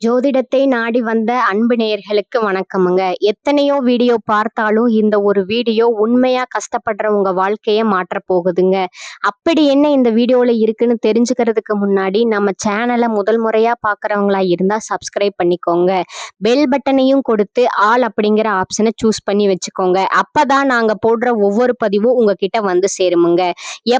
ஜோதிடத்தை நாடி வந்த அன்பு நேயர்களுக்கு வணக்கமுங்க. எத்தனையோ வீடியோ பார்த்தாலும் இந்த ஒரு வீடியோ உண்மையா கஷ்டப்படுற உங்க வாழ்க்கைய மாற்றப் போகுதுங்க. அப்படி என்ன இந்த வீடியோல இருக்குன்னு தெரிஞ்சுக்கிறதுக்கு முன்னாடி நம்ம சேனலை முதல் முறையா பார்க்குறவங்களா இருந்தா சப்ஸ்கிரைப் பண்ணிக்கோங்க. பெல் பட்டனையும் கொடுத்து ஆல் அப்படிங்கிற ஆப்ஷனை சூஸ் பண்ணி வச்சுக்கோங்க. அப்பதான் நாங்க போடுற ஒவ்வொரு பதிவும் உங்ககிட்ட வந்து சேருமுங்க.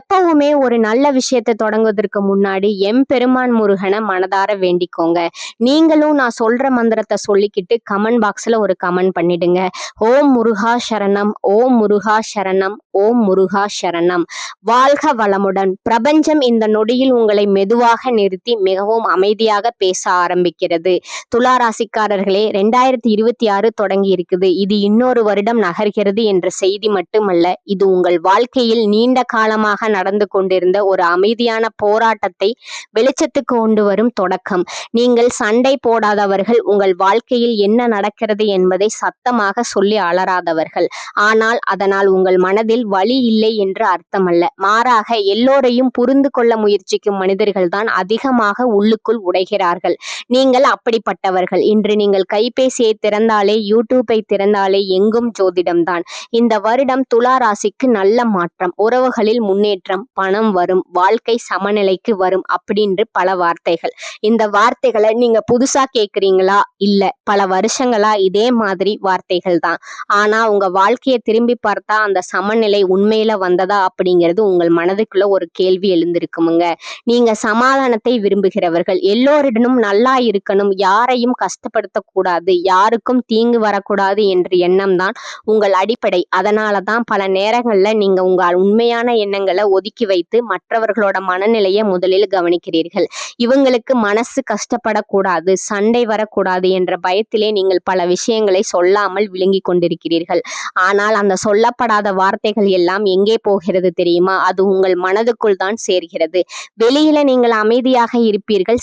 எப்பவுமே ஒரு நல்ல விஷயத்தை தொடங்குவதற்கு முன்னாடி எம்பெருமான் முருகனை மனதார வேண்டிக்கோங்க. நீங்களும் நான் சொல்ற மந்திரத்தை சொல்லிக்கிட்டு கமெண்ட் பாக்ஸ்ல ஒரு கமெண்ட் பண்ணிடுங்க. ஓம் முருகா சரணம், ஓம் முருகா சரணம், ஓம் முருகா சரணம். வாழ்க வளமுடன். பிரபஞ்சம் இந்த நொடியில் உங்களை மெதுவாக நிறுத்தி மிகவும் அமைதியாக பேச ஆரம்பிக்கிறது. துலா ராசிக்காரர்களே, 2026 தொடங்கி இருக்குது. இது இன்னொரு வருடம் நகர்கிறது என்ற செய்தி மட்டுமல்ல, இது உங்கள் வாழ்க்கையில் நீண்ட காலமாக நடந்து கொண்டிருந்த ஒரு அமைதியான போராட்டத்தை வெளிச்சத்துக்கு கொண்டு வரும் தொடக்கம். நீங்கள் சண்டை போடாதவர்கள், உங்கள் வாழ்க்கையில் என்ன நடக்கிறது என்பதை சத்தமாக சொல்லி அலறாதவர்கள். ஆனால் அதனால் உங்கள் மனதில் வலி இல்லை என்று அர்த்தமல்ல. மாறாக எல்லோரையும் புரிந்து கொள்ள முயற்சிக்கும் மனிதர்கள் தான் அதிகமாக உள்ளுக்குள் உடைகிறார்கள். நீங்கள் அப்படிப்பட்டவர்கள். இன்று நீங்கள் கைபேசியை திறந்தாலே, யூடியூப்பை திறந்தாலே எங்கும் ஜோதிடம்தான். இந்த வருடம் துலா ராசிக்கு நல்ல மாற்றம், உறவுகளில் முன்னேற்றம், பணம் வரும், வாழ்க்கை சமநிலைக்கு வரும் அப்படின்று பல வார்த்தைகள். இந்த வார்த்தைகளை நீங்க புதுசா கேக்குறீங்களா? இல்ல, பல வருஷங்களா இதே மாதிரி வார்த்தைகள் தான். ஆனா உங்க வாழ்க்கையை திரும்பி பார்த்தா அந்த சமநிலை உண்மையில வந்ததா அப்படிங்கிறது உங்கள் மனதுக்குள்ள ஒரு கேள்வி எழுந்திருக்குமுங்க. நீங்க சமாதானத்தை விரும்புகிறவர்கள், எல்லோரிடமும் நல்லா இருக்கணும், யாரையும் கஷ்டப்படுத்த கூடாது, யாருக்கும் தீங்கு வரக்கூடாது என்ற எண்ணம் தான் உங்கள் அடிப்படை. அதனாலதான் பல நேரங்கள்ல நீங்க உங்க உண்மையான எண்ணங்களை ஒதுக்கி வைத்து மற்றவர்களோட மனநிலையை முதலில் கவனிக்கிறீர்கள். இவங்களுக்கு மனசு கஷ்டப்படக்கூடாது, சண்டை வரக்கூடாது என்ற பயத்திலே நீங்கள் பல விஷயங்களை சொல்லாமல் விழுங்கி கொண்டிருக்கிறீர்கள். ஆனால் அந்த சொல்லப்படாத வார்த்தைகள் எல்லாம் எங்கே போகிறது தெரியுமா? அது உங்கள் மனதுக்குள் தான் சேர்கிறது. வெளியில நீங்கள் அமைதியாக இருப்பீர்கள்,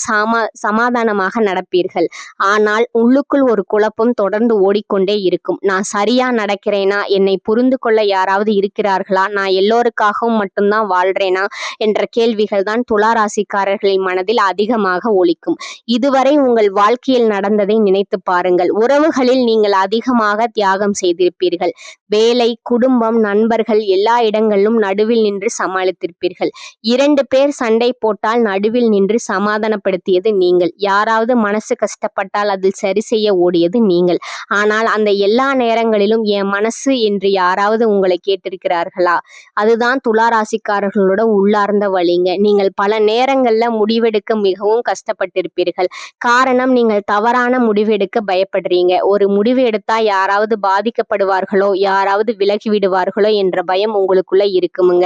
சமாதானமாக நடப்பீர்கள். ஆனால் உள்ளுக்குள் ஒரு குழப்பம் தொடர்ந்து ஓடிக்கொண்டே இருக்கும். நான் சரியா நடக்கிறேனா? என்னை புரிந்து கொள்ள யாராவது இருக்கிறார்களா? நான் எல்லோருக்காகவும் மட்டும்தான் வாழ்றேனா என்ற கேள்விகள் தான் துலா ராசிக்காரர்களின் மனதில் அதிகமாக ஒலிக்கும். இதுவரை உங்கள் வாழ்க்கையில் நடந்ததை நினைத்து பாருங்கள். உறவுகளில் நீங்கள் அதிகமாக தியாகம் செய்திருப்பீர்கள். வேலை, குடும்பம், நண்பர்கள் எல்லா இடங்களிலும் நடுவில் நின்று சமாளித்திருப்பீர்கள். 2 பேர் சண்டை போட்டால் நடுவில் நின்று சமாதானப்படுத்தியது நீங்கள். யாராவது மனசு கஷ்டப்பட்டால் அதில் சரி செய்ய ஓடியது நீங்கள். ஆனால் அந்த எல்லா நேரங்களிலும் என் மனசு என்று யாராவது உங்களை கேட்டிருக்கிறார்களா? அதுதான் துலா ராசிக்காரர்களோட உள்ளார்ந்த வழிங்க. நீங்கள் பல நேரங்கள்ல முடிவெடுக்க மிகவும் கஷ்டப்பட்டிருப்பீர்கள். காரணம், நீங்கள் தவறான முடிவெடுக்க பயப்படுறீங்க. ஒரு முடிவு எடுத்தா யாராவது பாதிக்கப்படுவார்களோ, யாராவது விலகி விடுவார்களோ என்ற பயம் உங்களுக்குள்ள இருக்குமுங்க.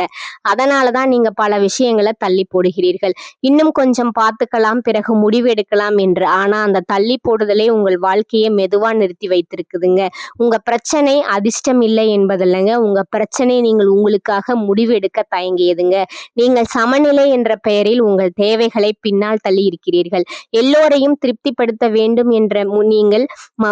அதனாலதான் நீங்க பல விஷயங்களை தள்ளி போடுகிறீர்கள். இன்னும் கொஞ்சம் பார்த்துக்கலாம், பிறகு முடிவு எடுக்கலாம் என்று. ஆனா அந்த தள்ளி போடுதலே உங்கள் வாழ்க்கையை மெதுவா நிறுத்தி வைத்திருக்குதுங்க. உங்க பிரச்சனை அதிர்ஷ்டம் இல்லை என்பதில்லைங்க. உங்க பிரச்சனை நீங்கள் உங்களுக்காக முடிவு எடுக்க தயங்கியதுங்க. நீங்கள் சமநிலை என்ற பெயரில் உங்கள் தேவைகளை பின்னால் தள்ளி இருக்கிறீர்கள். எல்லோரையும் திருப்திப்படுத்த வேண்டும் என்ற நீங்கள்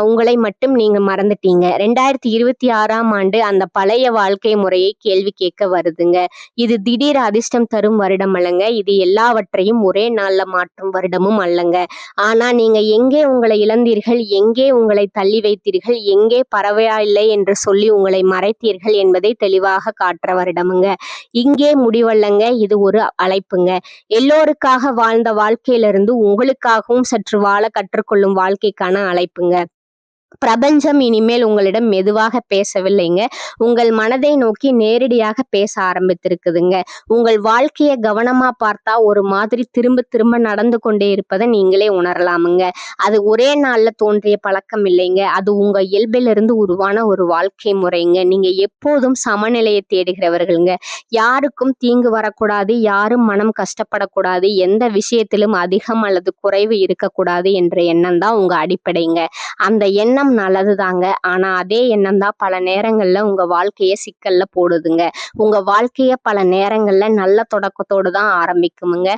உங்களை மட்டும் நீங்க மறந்துட்டீங்க. 2026ஆம் ஆண்டு அந்த பழைய வாழ்க்கை முறையை கேள்வி கேட்க வருதுங்க. இது திடீர் அதிர்ஷ்டம் தரும் வருடம் அல்லங்க. இது எல்லாவற்றையும் ஒரே நாள்ல மாற்றும் வருடமும் அல்லங்க. ஆனா நீங்க எங்கே உங்களை இழந்தீர்கள், எங்கே உங்களை தள்ளி வைத்தீர்கள், எங்கே பரவாயில்லை என்று சொல்லி உங்களை மறைத்தீர்கள் என்பதை தெளிவாக காட்டுற வருடமுங்க. இங்கே முடிவல்லங்க, இது ஒரு அழைப்புங்க. எல்லோருக்காக வாழ்ந்த வாழ்க்கையிலிருந்து உங்களுக்காகவும் சற்று வாழ கற்றுக்கொள்ளும் வாழ்க்கைக்கான அழைப்புங்க. பிரபஞ்சம் இனிமேல் உங்களிடம் மெதுவாக பேசவில்லைங்க, உங்கள் மனதை நோக்கி நேரடியாக பேச ஆரம்பித்திருக்குதுங்க. உங்கள் வாழ்க்கையை கவனமா பார்த்தா ஒரு மாதிரி திரும்ப திரும்ப நடந்து கொண்டே இருப்பதை நீங்களே உணரலாமுங்க. அது ஒரே நாள்ல தோன்றிய பழக்கம் இல்லைங்க. அது உங்க இயல்பிலிருந்து உருவான ஒரு வாழ்க்கை முறைங்க. நீங்க எப்போதும் சமநிலையை தேடுகிறவர்களுங்க. யாருக்கும் தீங்கு வரக்கூடாது, யாரும் மனம் கஷ்டப்படக்கூடாது, எந்த விஷயத்திலும் அதிகம் அல்லது குறைவு இருக்கக்கூடாது என்ற எண்ணம் தான் உங்க அடிப்படைங்க. அந்த எண்ணம் எண்ணம் நல்லதுதாங்க. ஆனா அதே எண்ணம் தான் பல நேரங்கள்ல உங்க வாழ்க்கைய சிக்கல்ல போடுதுங்க. உங்க வாழ்க்கைய பல நேரங்கள்ல நல்ல தொடக்கத்தோடு தான் ஆரம்பிக்குமுங்க.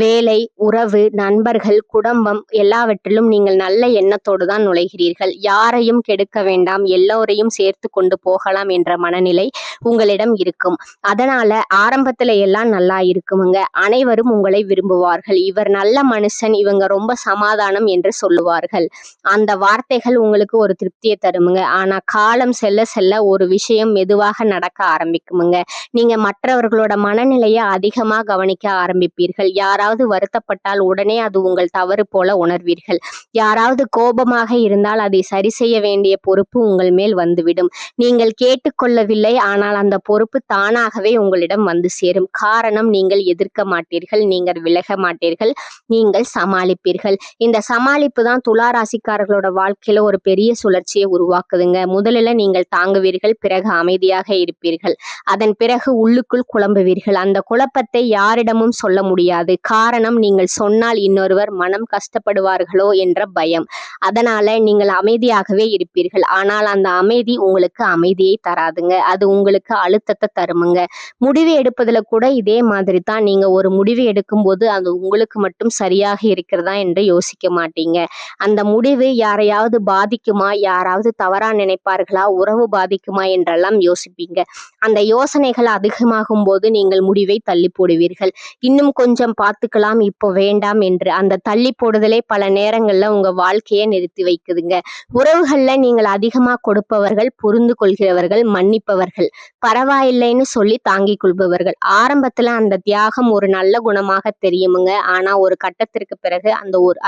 வேலை, உறவு, நண்பர்கள், குடும்பம் எல்லாவற்றிலும் நீங்கள் நல்ல எண்ணத்தோடு தான் நுழைகிறீர்கள். யாரையும் கெடுக்க வேண்டாம், எல்லோரையும் சேர்த்து கொண்டு போகலாம் என்ற மனநிலை உங்களிடம் இருக்கும். அதனால ஆரம்பத்துல எல்லாம் நல்லா இருக்குமுங்க. அனைவரும் உங்களை விரும்புவார்கள். இவர் நல்ல மனுஷன், இவங்க ரொம்ப சமாதானம் என்று சொல்லுவார்கள். அந்த வார்த்தைகள் உங்களுக்கு ஒரு திருப்தியை தருமுங்க. ஆனா காலம் செல்ல செல்ல ஒரு விஷயம் மெதுவாக நடக்க ஆரம்பிக்குமுங்க. நீங்க மற்றவர்களோட மனநிலையை அதிகமா கவனிக்க ஆரம்பிப்பீர்கள். யாராவது வருத்தப்பட்டால் உடனே அது உங்கள் தவறு போல உணர்வீர்கள். யாராவது கோபமாக இருந்தால் அதை சரி செய்ய வேண்டிய பொறுப்பு உங்கள் மேல் வந்துவிடும். நீங்கள் கேட்டுக்கொள்ளவில்லை, ஆனால் அந்த பொறுப்பு தானாகவே உங்களிடம் வந்து சேரும். காரணம், நீங்கள் எதிர்க்க மாட்டீர்கள், நீங்கள் விலக மாட்டீர்கள், நீங்கள் சமாளிப்பீர்கள். இந்த சமாளிப்பு தான் துலா ராசிக்காரர்களோட வாழ்க்கையில ஒரு பெரிய சுழற்சியை உருவாக்குதுங்க. முதலில் நீங்கள் தாங்குவீர்கள், பிறகு அமைதியாக இருப்பீர்கள், அதன் பிறகு உள்ளுக்குள் குழம்புவீர்கள். அந்த குழப்பத்தை யாரிடமும் சொல்ல முடியாது. காரணம், நீங்கள் சொன்னால் இன்னொருவர் மனம் கஷ்டப்படுவார்களோ என்ற பயம். அதனால நீங்கள் அமைதியாகவே இருப்பீர்கள். ஆனால் அந்த அமைதி உங்களுக்கு அமைதியை தராதுங்க. அது உங்களுக்கு அழுத்தத்தை தருமுங்க. முடிவு எடுப்பதுல கூட இதே மாதிரி தான். நீங்க ஒரு முடிவு எடுக்கும்போது அது உங்களுக்கு மட்டும் சரியாக இருக்கிறதா என்று யோசிக்க மாட்டீங்க. அந்த முடிவு யாரையாவது பாதிக்குமா, யாராவது தவறா நினைப்பார்களா, உறவு பாதிக்குமா என்றெல்லாம் யோசிப்பீங்க. அந்த யோசனைகள் அதிகமாகும் போது நீங்கள் முடிவை தள்ளி போடுவீர்கள். இன்னும் கொஞ்சம் பார்த்துக்கலாம், இப்போ வேண்டாம் என்று. அந்த தள்ளி போடுதலே பல நேரங்கள்ல உங்க வாழ்க்கையை நிறுத்தி வைக்குதுங்க. உறவுகள்ல நீங்கள் அதிகமா கொடுப்பவர்கள், புரிந்து கொள்கிறவர்கள், மன்னிப்பவர்கள், பரவாயில்லைன்னு சொல்லி தாங்கிக் கொள்பவர்கள். ஆரம்பத்துல அந்த தியாகம் ஒரு நல்ல குணமாக தெரியுமுங்க. ஆனா ஒரு கட்டத்திற்கு பிறகு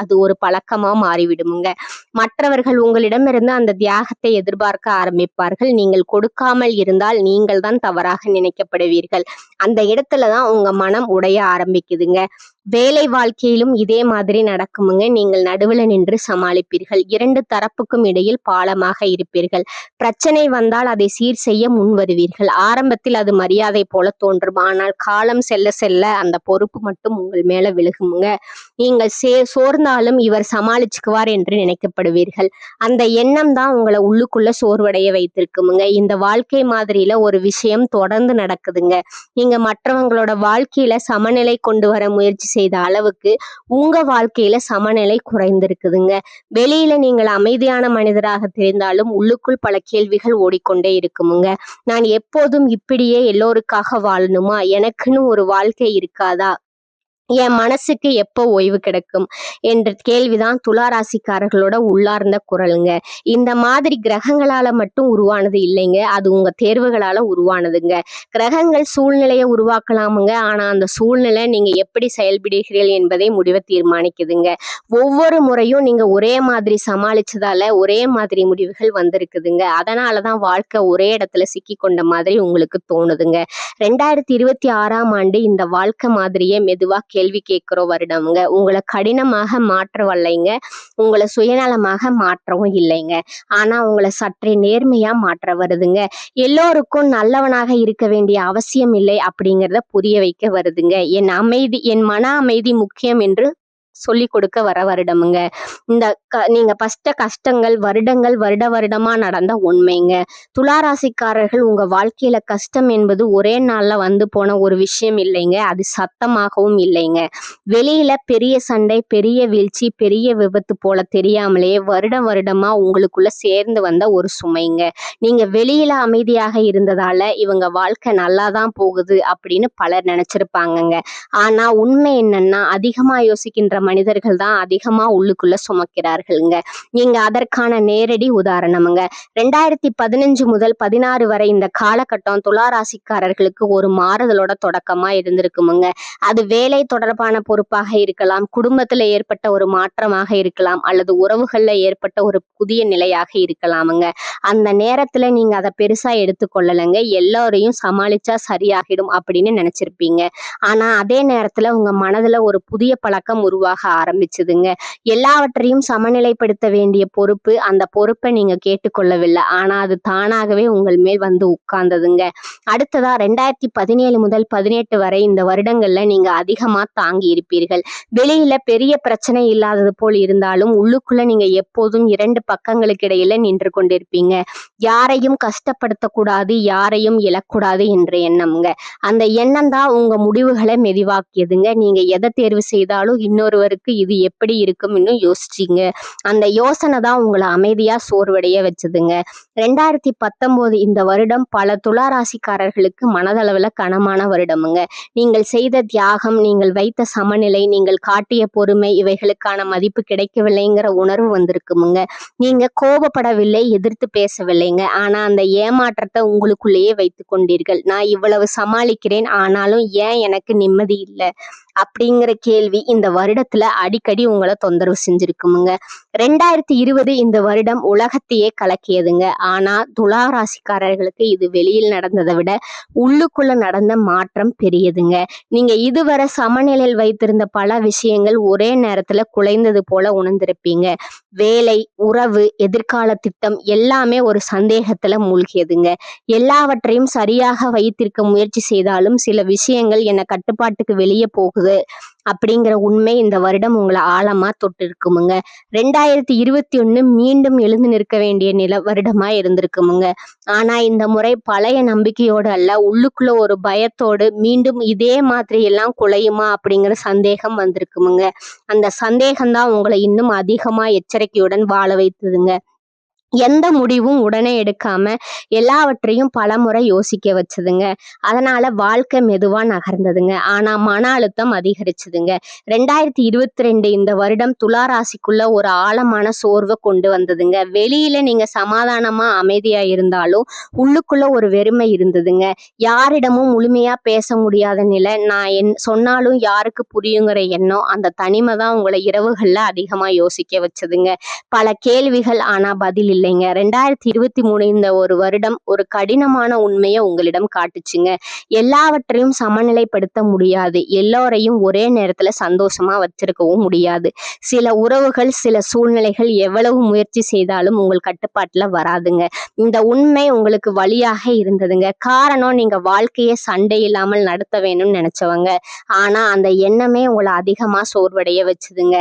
அது ஒரு பழக்கமா மாறிவிடுமுங்க. மற்றவர்கள் உங்களிடமிருந்து அந்த தியாகத்தை எதிர்பார்க்க ஆரம்பிப்பார்கள். நீங்கள் கொடுக்காமல் இருந்தால் நீங்கள் தான் தவறாக நினைக்கப்படுவீர்கள். அந்த இடத்துலதான் உங்க மனம் உடைய ஆரம்பிக்குதுங்க. வேலை வாழ்க்கையிலும் இதே மாதிரி நடக்குமுங்க. நீங்கள் நடுவுல நின்று சமாளிப்பீர்கள். இரண்டு தரப்புக்கும் இடையில் பாலமாக இருப்பீர்கள். பிரச்சனை வந்தால் அதை சீர் செய்ய முன் வருவீர்கள். ஆரம்பத்தில் அது மரியாதை போல தோன்றும். ஆனால் காலம் செல்ல செல்ல அந்த பொறுப்பு மட்டும் உங்கள் மேல விழுகுமுங்க. நீங்கள் சோர்ந்தாலும் இவர் சமாளிச்சுக்குவார் என்று நினைக்கப்படுவீர்கள். அந்த எண்ணம் தான் உங்களை உள்ளுக்குள்ள சோர்வடைய வைத்திருக்குமுங்க. இந்த வாழ்க்கை மாதிரியில ஒரு விஷயம் தொடர்ந்து நடக்குதுங்க. நீங்க மற்றவங்களோட வாழ்க்கையில சமநிலை கொண்டு வர முயற்சி செய்த அளவுக்கு உங்க வாழ்க்கையில சமநிலை குறைந்திருக்குதுங்க. வெளியில நீங்கள் அமைதியான மனிதராக தெரிந்தாலும் உள்ளுக்குள் பல கேள்விகள் ஓடிக்கொண்டே இருக்குமுங்க. நான் எப்போதும் இப்படியே எல்லோருக்காக வாழணுமா, எனக்குன்னு ஒரு வாழ்க்கை இருக்காதா, என் மனசுக்கு எப்போ ஓய்வு கிடைக்கும் என்ற கேள்விதான் துலா ராசிக்காரர்களோட உள்ளார்ந்த குரலுங்க. இந்த மாதிரி கிரகங்களால மட்டும் உருவானது இல்லைங்க, அது உங்க தேர்வுகளால உருவானதுங்க. கிரகங்கள் சூழ்நிலையை உருவாக்கலாமுங்க. ஆனா அந்த சூழ்நிலை நீங்க எப்படி செயல்படுகிறீர்கள் என்பதை முடிவை தீர்மானிக்குதுங்க. ஒவ்வொரு முறையும் நீங்க ஒரே மாதிரி சமாளிச்சதால ஒரே மாதிரி முடிவுகள் வந்திருக்குதுங்க. அதனாலதான் வாழ்க்கை ஒரே இடத்துல சிக்கி கொண்ட மாதிரி உங்களுக்கு தோணுதுங்க. 2026ஆம் ஆண்டு இந்த வாழ்க்கை மாதிரியே மெதுவா கேள்வி கேட்கிற வருடம்ங்க. உங்களை கடினமாக மாற்ற வரலைங்க, உங்களை சுயநலமாக மாற்றவும் இல்லைங்க. ஆனா உங்களை சற்றே நேர்மையா மாற்ற வருதுங்க. எல்லோருக்கும் நல்லவனாக இருக்க வேண்டிய அவசியம் இல்லை அப்படிங்கிறத புரிய வைக்க வருதுங்க. என் மன அமைதி முக்கியம் என்று சொல்லி கொடுக்க வர வருடமுங்க. நீங்க பட்ட கஷ்டங்கள் வருடமா நடந்த உண்மைங்க. துளாராசிக்காரர்கள், உங்க வாழ்க்கையில கஷ்டம் என்பது ஒரே நாள்ல வந்து போன ஒரு விஷயம் இல்லைங்க. அது சத்தமாகவும் இல்லைங்க. வெளியில பெரிய சண்டை, பெரிய வீழ்ச்சி, பெரிய விபத்து போல தெரியாமலேயே வருடமா உங்களுக்குள்ள சேர்ந்து வந்த ஒரு சுமைங்க. நீங்க வெளியில அமைதியாக இருந்ததால இவங்க வாழ்க்கை நல்லாதான் போகுது அப்படின்னு பலர் நினைச்சிருப்பாங்கங்க. ஆனா உண்மை என்னன்னா, அதிகமா யோசிக்கின்ற மனிதர்கள் தான் அதிகமா உள்ளுக்குள்ள சுமக்கிறார்கள்ங்க. நீங்க அதற்கான நேரடி உதாரணமுங்க. 2015 முதல் 16 வரை இந்த காலகட்டம் துலா ராசிக்காரர்களுக்கு ஒரு மாறுதலோட தொடக்கமா இருந்திருக்குமுங்க. அது வேலை தொடர்பான பொறுப்பாக இருக்கலாம், குடும்பத்துல ஏற்பட்ட ஒரு மாற்றமாக இருக்கலாம், அல்லது உறவுகள்ல ஏற்பட்ட ஒரு புதிய நிலையாக இருக்கலாமுங்க. அந்த நேரத்துல நீங்க அதை பெருசா எடுத்துக்கொள்ளலைங்க. எல்லாரையும் சமாளிச்சா சரியாகிடும் அப்படின்னு நினைச்சிருப்பீங்க. ஆனா அதே நேரத்துல உங்க மனதுல ஒரு புதிய பழக்கம் உருவாக உருவாக ஆரம்பிச்சதுங்க. எல்லாவற்றையும் சமநிலைப்படுத்த வேண்டிய பொறுப்பு, அந்த பொறுப்பை நீங்க கேட்டுக்கொள்ளவில்லை. ஆனா அது தானாகவே உங்கள் மேல் வந்து உட்கார்ந்ததுங்க. அடுத்ததா 2017 முதல் 18 வரை இந்த வருடங்கள்ல நீங்க அதிகமா தாங்கி இருப்பீர்கள். வெளியில பெரிய பிரச்சனை இல்லாதது போல் இருந்தாலும் உள்ளுக்குள்ள நீங்க எப்போதும் 2 பக்கங்களுக்கு இடையில நின்று கொண்டிருப்பீங்க. யாரையும் கஷ்டப்படுத்தக்கூடாது, யாரையும் இழக்கூடாது என்ற எண்ணம்ங்க. அந்த எண்ணம் தான் உங்க முடிவுகளை மெதுவாக்கியதுங்க. நீங்க எதை தேர்வு செய்தாலும் இன்னொருவருக்கு இது எப்படி இருக்கும்னு யோசிச்சீங்க. அந்த யோசனை தான் உங்களை அமைதியா சோர்வடைய வச்சதுங்க. 2019 இந்த வருடம் பல துளாராசிக்காரர்களுக்கு மனதளவுல கனமான வருடமுங்க. நீங்கள் செய்த தியாகம், நீங்கள் வைத்த சமநிலை, நீங்கள் காட்டிய பொறுமை, இவைகளுக்கான மதிப்பு கிடைக்கவில்லைங்கிற உணர்வு வந்திருக்குமுங்க. நீங்க கோபப்படவில்லை, எதிர்த்து பேசவில்லைங்க. ஆனா அந்த ஏமாற்றத்தை உங்களுக்குள்ளேயே வைத்துக் கொண்டீர்கள். நான் இவ்வளவு சமாளிக்கிறேன், ஆனாலும் ஏன் எனக்கு நிம்மதி இல்லை அப்படிங்கிற கேள்வி இந்த வருடத்துல அடிக்கடி உங்களை தொந்தரவு செஞ்சிருக்குமுங்க. 2020 இந்த வருடம் உலகத்தையே கலக்கியதுங்க. ஆனா துலா ராசிக்காரர்களுக்கு இது வெளியில் நடந்ததை விட உள்ளுக்குள்ள நடந்த மாற்றம் பெரியதுங்க. நீங்க இதுவரை சமநிலையில் வைத்திருந்த பல விஷயங்கள் ஒரே நேரத்துல குலைந்தது போல உணர்ந்திருப்பீங்க. வேலை, உறவு, எதிர்கால திட்டம் எல்லாமே ஒரு சந்தேகத்துல மூழ்கியதுங்க. எல்லாவற்றையும் சரியாக வைத்திருக்க முயற்சி செய்தாலும் சில விஷயங்கள் என்ன கட்டுப்பாட்டுக்கு வெளியே போகுது அப்படிங்கிற உண்மை இந்த வருடம் உங்களை ஆழமா தொட்டு இருக்குமுங்க. 2021 மீண்டும் எழுந்து நிற்க வேண்டிய வருடமா இருந்திருக்குமுங்க. ஆனா இந்த முறை பழைய நம்பிக்கையோடு அல்ல, உள்ளுக்குள்ள ஒரு பயத்தோடு மீண்டும் இதே மாதிரி எல்லாம் குலையுமா அப்படிங்கிற சந்தேகம் வந்திருக்குமுங்க. அந்த சந்தேகம் தான் உங்களை இன்னும் அதிகமா எச்சரிக்கையுடன் வாழ வைத்ததுங்க. எந்த முடிவும் உடனே எடுக்காம எல்லாவற்றையும் பலமுறை யோசிக்க வச்சதுங்க. அதனால வாழ்க்கை மெதுவா நகர்ந்ததுங்க. ஆனா மன அழுத்தம் அதிகரிச்சதுங்க. 2022 இந்த வருடம் துளாராசிக்குள்ள ஒரு ஆழமான சோர்வை கொண்டு வந்ததுங்க. வெளியில நீங்க சமாதானமா அமைதியா இருந்தாலும் உள்ளுக்குள்ள ஒரு வெறுமை இருந்ததுங்க. யாரிடமும் முழுமையா பேச முடியாத நிலை, நான் சொன்னாலும் யாருக்கு புரியுங்கிற எண்ணம், அந்த தனிமை தான் உங்களை இரவுகள்ல அதிகமா யோசிக்க வச்சதுங்க. பல கேள்விகள், ஆனா பதில் இல்லைங்க. 2023 இந்த ஒரு வருடம் ஒரு கடினமான உண்மையை உங்களிடம் காட்டுச்சுங்க. எல்லாவற்றையும் சமநிலைப்படுத்த முடியாது, எல்லோரையும் ஒரே நேரத்துல சந்தோஷமா வச்சிருக்கவும் முடியாது. சில உறவுகள், சில சூழ்நிலைகள் எவ்வளவு முயற்சி செய்தாலும் உங்கள் கட்டுப்பாட்டுல வராதுங்க. இந்த உண்மை உங்களுக்கு வழியாக இருந்ததுங்க. காரணம், நீங்க வாழ்க்கையை சண்டை இல்லாமல் நடத்த வேணும்னு நினைச்சவங்க. ஆனா அந்த எண்ணமே உங்களை அதிகமா சோர்வடைய வச்சுதுங்க.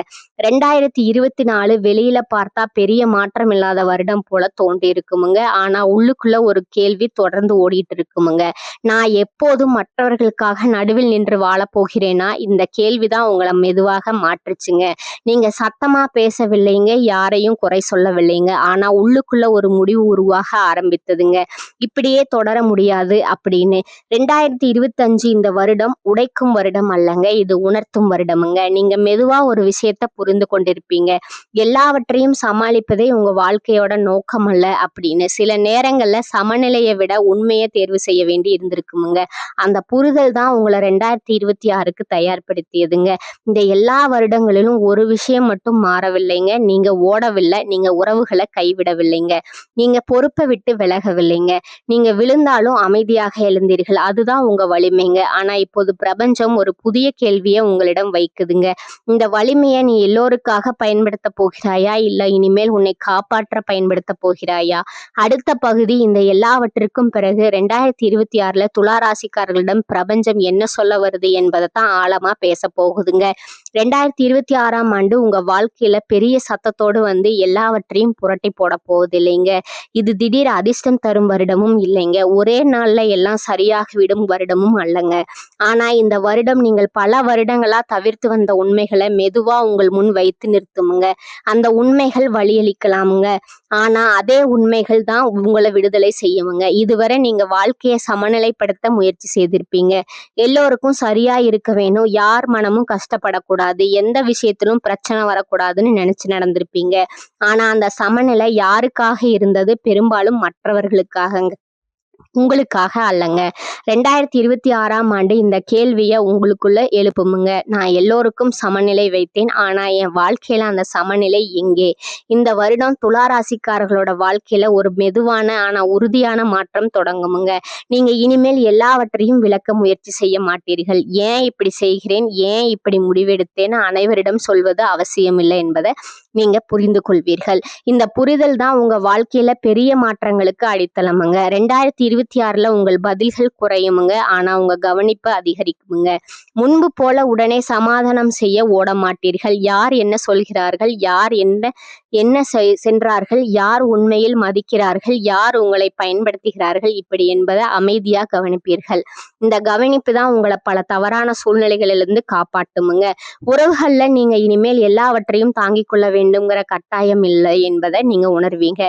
2024 வெளியில பார்த்தா பெரிய மாற்றம் இல்லாத வருடம் போல தோன்றி இருக்குமுங்க. ஆனா உள்ளுக்குள்ள ஒரு கேள்வி தொடர்ந்து ஓடிட்டு இருக்குமுங்க. நான் எப்போதும் மற்றவர்களுக்காக நடுவில் நின்று வாழப் போகிறேனா? இந்த கேள்விதான் உங்களை மெதுவாக மாற்றுச்சுங்க. நீங்க சத்தமா பேசவில்லைங்க, யாரையும் குறை சொல்லவில்லைங்க. ஆனா உள்ளுக்குள்ள ஒரு முடிவு உருவாக ஆரம்பித்ததுங்க. இப்படியே தொடர முடியாது அப்படின்னு. 2025 இந்த வருடம் உடைக்கும் வருடம் அல்லங்க, இது உணர்த்தும் வருடமுங்க. நீங்க மெதுவா ஒரு விஷயத்த புரிந்து கொண்டிருப்பீங்க. எல்லாவற்றையும் சமாளிப்பதே உங்க வாழ்க்கையோட நோக்கம் அல்ல அப்படின்னு. சில நேரங்கள்ல சமநிலையை விட உண்மையை தேர்வு செய்ய வேண்டி இருந்திருக்குமுங்க. அந்த புரிதல் தான் உங்களை 2026க்கு தயார்படுத்தியதுங்க. இந்த எல்லா வருடங்களிலும் ஒரு விஷயம் மட்டும் மாறவில்லைங்க. நீங்க ஓடவில்லை, நீங்க உறவுகளை கைவிடவில்லைங்க, நீங்க பொறுப்பை விட்டு விலகவில்லைங்க. நீங்க விழுந்தாலும் அமைதியாக எழுந்தீர்கள், அதுதான் உங்க வலிமைங்க. ஆனா இப்போது பிரபஞ்சம் ஒரு புதிய கேள்வியை உங்களிடம் வைக்குதுங்க. இந்த வலிமையை நீ எல்லோருக்காக பயன்படுத்த போகிறாயா, இல்ல இனிமேல் உன்னை காப்பாற்ற பயன்படுத்த போகிறாயா? அடுத்த பகுதி. இந்த எல்லாவற்றிற்கும் பிறகு 2026ல துளாராசிக்காரர்களிடம் பிரபஞ்சம் என்ன சொல்ல வருது என்பதை தான் ஆழமா பேச போகுதுங்க. 2026ஆம் ஆண்டு உங்க வாழ்க்கையில பெரிய சத்தத்தோடு வந்து எல்லாவற்றையும் புரட்டி போட போகுது இல்லைங்க. இது திடீர் அதிர்ஷ்டம் தரும் வருடமும் இல்லைங்க. ஒரே நாள்ல எல்லாம் சரியாக விடும் வருடமும் அல்லங்க. ஆனா இந்த வருடம் நீங்கள் பல வருடங்களா தவிர்த்து வந்த உண்மைகளை மெதுவா உங்கள் முன் வைத்து நிறுத்துமுங்க. அந்த உண்மைகள் வழியளிக்கலாமுங்க. ஆனா அதே உண்மைகள் தான் உங்களை விடுதலை செய்யுமுங்க. இதுவரை நீங்க வாழ்க்கையை சமநிலைப்படுத்த முயற்சி செய்திருப்பீங்க. எல்லோருக்கும் சரியா இருக்க வேணும், யார் மனமும் கஷ்டப்படக்கூடாது, எந்த விஷயத்திலும் பிரச்சனை வரக்கூடாதுன்னு நினைச்சு நடந்திருப்பீங்க. ஆனா அந்த சமநிலை யாருக்காக இருந்தது? பெரும்பாலும் மற்றவர்களுக்காகங்க. உங்களுக்காக அல்லங்க. 2026ஆம் ஆண்டு இந்த கேள்விய உங்களுக்குள்ள எழுப்புமுங்க. நான் எல்லோருக்கும் சமநிலை வைத்தேன். ஆனா என் வாழ்க்கையில அந்த சமநிலை எங்கே? இந்த வருடம் துலா ராசிக்காரர்களோட வாழ்க்கையில ஒரு மெதுவான ஆனா உறுதியான மாற்றம் தொடங்குமுங்க. நீங்க இனிமேல் எல்லாவற்றையும் விளக்க முயற்சி செய்ய மாட்டீர்கள். ஏன் இப்படி செய்கிறேன்? ஏன் இப்படி முடிவெடுத்தேன்னு அனைவரிடம் சொல்வது அவசியமில்லை என்பதை நீங்க புரிந்து கொள்வீர்கள். இந்த புரிதல் தான் உங்க வாழ்க்கையில பெரிய மாற்றங்களுக்கு அடித்தளமுங்க. 2026ல உங்கள் பதில்கள் குறையுமுங்க. ஆனா உங்க கவனிப்பு அதிகரிக்குமுங்க. முன்பு போல உடனே சமாதானம் செய்ய ஓட மாட்டீர்கள். யார் என்ன சொல்கிறார்கள், யார் என்ன சென்றார்கள், யார் உண்மையில் மதிக்கிறார்கள், யார் உங்களை பயன்படுத்துகிறார்கள் இப்படி என்பதை அமைதியா கவனிப்பீர்கள். இந்த கவனிப்பு தான் உங்களை பல தவறான சூழ்நிலைகளிலிருந்து காப்பாற்றுமுங்க. உறவுகள்ல நீங்க இனிமேல் எல்லாவற்றையும் தாங்கிக் கொள்ள வேண்டும்ங்கிற கட்டாயம் இல்லை என்பதை நீங்க உணர்வீங்க.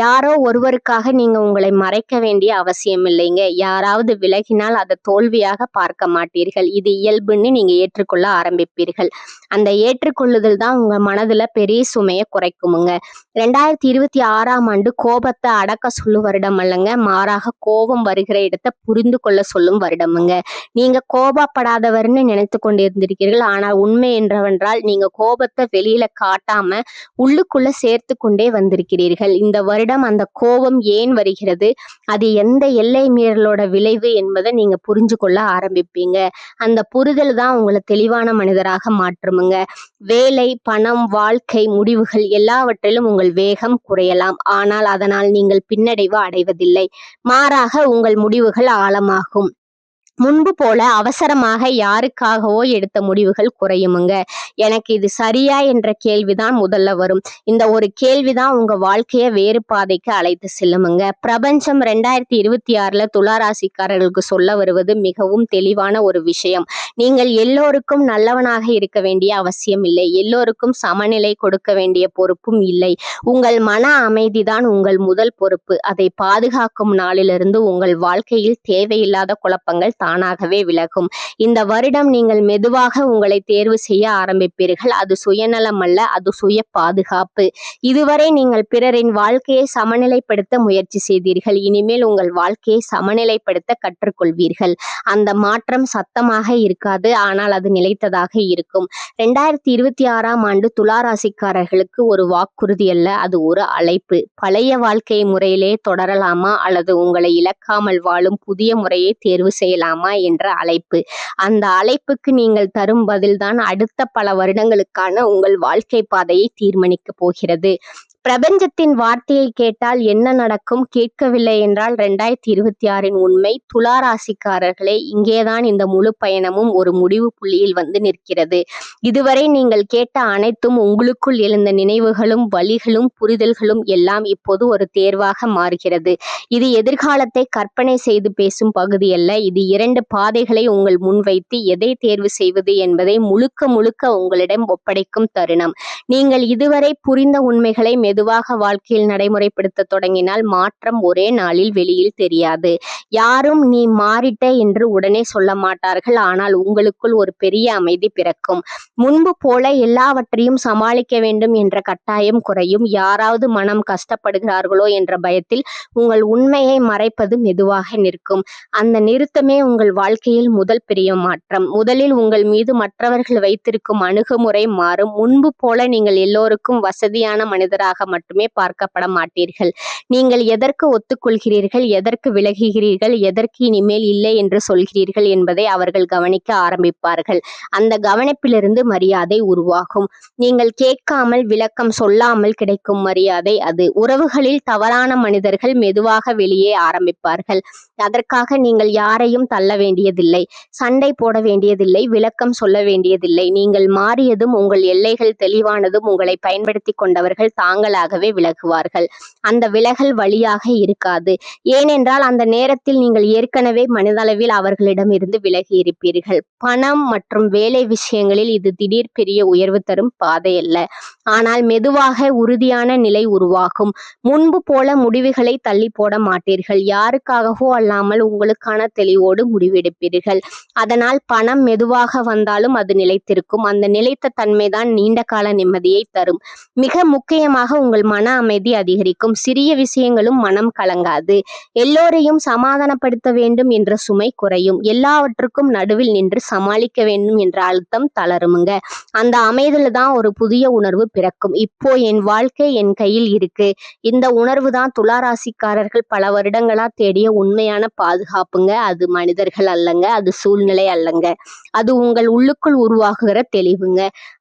யாரோ ஒருவருக்காக நீங்க உங்களை மறைக்க வேண்டிய அவசியம் இல்லைங்க. யாராவது விலகினால் அதை தோல்வியாக பார்க்க மாட்டீர்கள். இது இயல்புன்னு நீங்க ஏற்றுக்கொள்ள ஆரம்பிப்பீர்கள். அந்த ஏற்றுக்கொள்ளுதல் தான் உங்க மனதுல பெரிய சுமையை குறைக்குமுங்க. 2026ஆம் ஆண்டு கோபத்தை அடக்க சொல்லும் வருடம் அல்லங்க, மாறாக கோபம் வருகிற இடத்தை புரிந்து கொள்ள சொல்லும் வருடமுங்க. நீங்க கோபப்படாதவர்னு நினைத்து கொண்டிருந்திருக்கிறீர்கள். ஆனால் உண்மை என்றவென்றால் நீங்க கோபத்தை வெளியில காட்டாம உள்ளுக்குள்ள சேர்த்து கொண்டே வந்திருக்கிறீர்கள். இந்த வருடம் அந்த கோபம் ஏன் வருகிறது, அது எந்த எல்லை மீறலோட விளைவு என்பதை நீங்க புரிஞ்சு கொள்ள ஆரம்பிப்பீங்க. அந்த புரிதல் தான் உங்களை தெளிவான மனிதராக மாற்றுமுங்க. வேலை, பணம், வாழ்க்கை, முடிவுகள் எல்லாவற்றிலும் உங்கள் வேகம் குறையலாம். ஆனால் அதனால் நீங்கள் பின்னடைவு அடைவதில்லை. மாறாக உங்கள் முடிவுகள் ஆழமாகும். முன்பு போல அவசரமாக யாருக்காகவோ எடுத்த முடிவுகள் குறையுமுங்க. எனக்கு இது சரியா என்ற கேள்விதான் முதல்ல வரும். இந்த ஒரு கேள்விதான் உங்க வாழ்க்கைய வேறு பாதைக்கு அழைத்து செல்லுமுங்க. பிரபஞ்சம் 2026ல துலா ராசிக்காரர்களுக்கு சொல்ல வருவது மிகவும் தெளிவான ஒரு விஷயம். நீங்கள் எல்லோருக்கும் நல்லவனாக இருக்க வேண்டிய அவசியம் இல்லை. எல்லோருக்கும் சமநிலை கொடுக்க வேண்டிய பொறுப்பும் இல்லை. உங்கள் மன அமைதிதான் உங்கள் முதல் பொறுப்பு. அதை பாதுகாக்கும் நாளிலிருந்து உங்கள் வாழ்க்கையில் தேவையில்லாத குழப்பங்கள் தானாகவே விலகும். இந்த வருடம் நீங்கள் மெதுவாக உங்களை தேர்வு செய்ய ஆரம்பிப்பீர்கள். அது சுயநலம் அல்ல, அது சுய பாதுகாப்பு. இதுவரை நீங்கள் பிறரின் வாழ்க்கையை சமநிலைப்படுத்த முயற்சி செய்தீர்கள். இனிமேல் உங்கள் வாழ்க்கையை சமநிலைப்படுத்த கற்றுக்கொள்வீர்கள். அந்த மாற்றம் சத்தமாக இருக்காது, ஆனால் அது நிலைத்ததாக இருக்கும். 2026ஆம் ஆண்டு துலா ராசிக்காரர்களுக்கு ஒரு வாக்குறுதி அல்ல, அது ஒரு அழைப்பு. பழைய வாழ்க்கை முறையிலே தொடரலாமா அல்லது உங்களை இழக்காமல் வாழும் புதிய முறையை தேர்வு செய்யலாமா என்ற அழைப்பு. அந்த அழைப்புக்கு நீங்கள் தரும் பதில்தான் அடுத்த பல வருடங்களுக்கான உங்கள் வாழ்க்கை பாதையை தீர்மானிக்க போகிறது. பிரபஞ்சத்தின் வார்த்தையை கேட்டால் என்ன நடக்கும், கேட்கவில்லை என்றால் 2026இன் உண்மை. துலா ராசிக்காரர்களே, இங்கேதான் இந்த முழு பயணமும் ஒரு முடிவு புள்ளியில் வந்து நிற்கிறது. இதுவரை நீங்கள் கேட்ட அனைத்தும், உங்களுக்குள் எழுந்த நினைவுகளும் வலிகளும் புரிதல்களும் எல்லாம் இப்போது ஒரு தேர்வாக மாறுகிறது. இது எதிர்காலத்தை கற்பனை செய்து பேசும் பகுதி அல்ல. இது 2 பாதைகளை உங்கள் முன் வைத்து எதை தேர்வு செய்வது என்பதை முழுக்க முழுக்க உங்களிடம் ஒப்படைக்கும் தருணம். நீங்கள் இதுவரை புரிந்த உண்மைகளை மெதுவாக வாழ்க்கையில் நடைமுறைப்படுத்த தொடங்கினால் மாற்றம் ஒரே நாளில் வெளியில் தெரியாது. யாரும் நீ மாறிட்ட என்று உடனே சொல்ல மாட்டார்கள். ஆனால் உங்களுக்குள் ஒரு பெரிய அமைதி பிறக்கும். முன்பு போல எல்லாவற்றையும் சமாளிக்க வேண்டும் என்ற கட்டாயம் குறையும். யாராவது மனம் கஷ்டப்படுகிறார்களோ என்ற பயத்தில் உங்கள் உண்மையை மறைப்பது மெதுவாக நிற்கும். அந்த நிறுத்தமே உங்கள் வாழ்க்கையில் முதல் பெரிய மாற்றம். முதலில் உங்கள் மீது மற்றவர்கள் வைத்திருக்கும் அணுகுமுறை மாறும். முன்பு போல நீங்கள் எல்லோருக்கும் வசதியான மனிதராக மட்டுமே பார்க்கப்பட மாட்டீர்கள். நீங்கள் எதற்கு ஒத்துக்கொள்கிறீர்கள், எதற்கு விலகுகிறீர்கள், எதற்கு இனிமேல் இல்லை என்று சொல்கிறீர்கள் என்பதை அவர்கள் கவனிக்க ஆரம்பிப்பார்கள். அந்த கவனிப்பிலிருந்து மரியாதை உருவாகும். நீங்கள் கேட்காமல், விளக்கம் சொல்லாமல் கிடைக்கும் மரியாதை அது. உறவுகளில் தவறான மனிதர்கள் மெதுவாக வெளியே ஆரம்பிப்பார்கள். அதற்காக நீங்கள் யாரையும் தள்ள வேண்டியதில்லை, சண்டை போட வேண்டியதில்லை, விளக்கம் சொல்ல வேண்டியதில்லை. நீங்கள் மாறியதும், உங்கள் எல்லைகள் தெளிவானதும் உங்களை பயன்படுத்தி கொண்டவர்கள் தாங்களாகவே விலகுவார்கள். அந்த விலகல் வழியாக இருக்காது. ஏனென்றால் அந்த நேரத்தில் நீங்கள் ஏற்கனவே மனதளவில் அவர்களிடமிருந்து விலகி இருப்பீர்கள். பணம் மற்றும் வேலை விஷயங்களில் இது திடீர் பெரிய உயர்வு தரும் பாதை அல்ல, ஆனால் மெதுவாக உறுதியான நிலை உருவாகும். முன்பு போல முடிவுகளை தள்ளி போட மாட்டீர்கள். யாருக்காகவோ அல்லாமல் உங்களுக்கான தெளிவோடு முடிவெடுப்பீர்கள். அதனால் பணம் மெதுவாக வந்தாலும் அது நிலைத்திருக்கும். அந்த நிலைத்த தன்மைதான் நீண்ட கால நிம்மதியை தரும். மிக முக்கியமாக உங்கள் மன அமைதி அதிகரிக்கும். சிறிய விஷயங்களும் மனம் கலங்காது. எல்லோரையும் சமாதானப்படுத்த வேண்டும் என்ற சுமை குறையும். எல்லாவற்றுக்கும் நடுவில் நின்று சமாளிக்க வேண்டும் என்ற அழுத்தம் தளருமுங்க. அந்த அமைதியில தான் ஒரு புதிய உணர்வு பிறக்கும். இப்போ என் வாழ்க்கை என் கையில் இருக்கு. இந்த உணர்வு தான் துளாராசிக்காரர்கள் பல வருடங்களா தேடிய உண்மையான பாதுகாப்புங்க. அது மனிதர்கள் அல்லங்க, அது சூழ்நிலை அல்லங்க, அது உங்கள் உள்ளுக்குள் உருவாகுகிற தெளிவுங்க.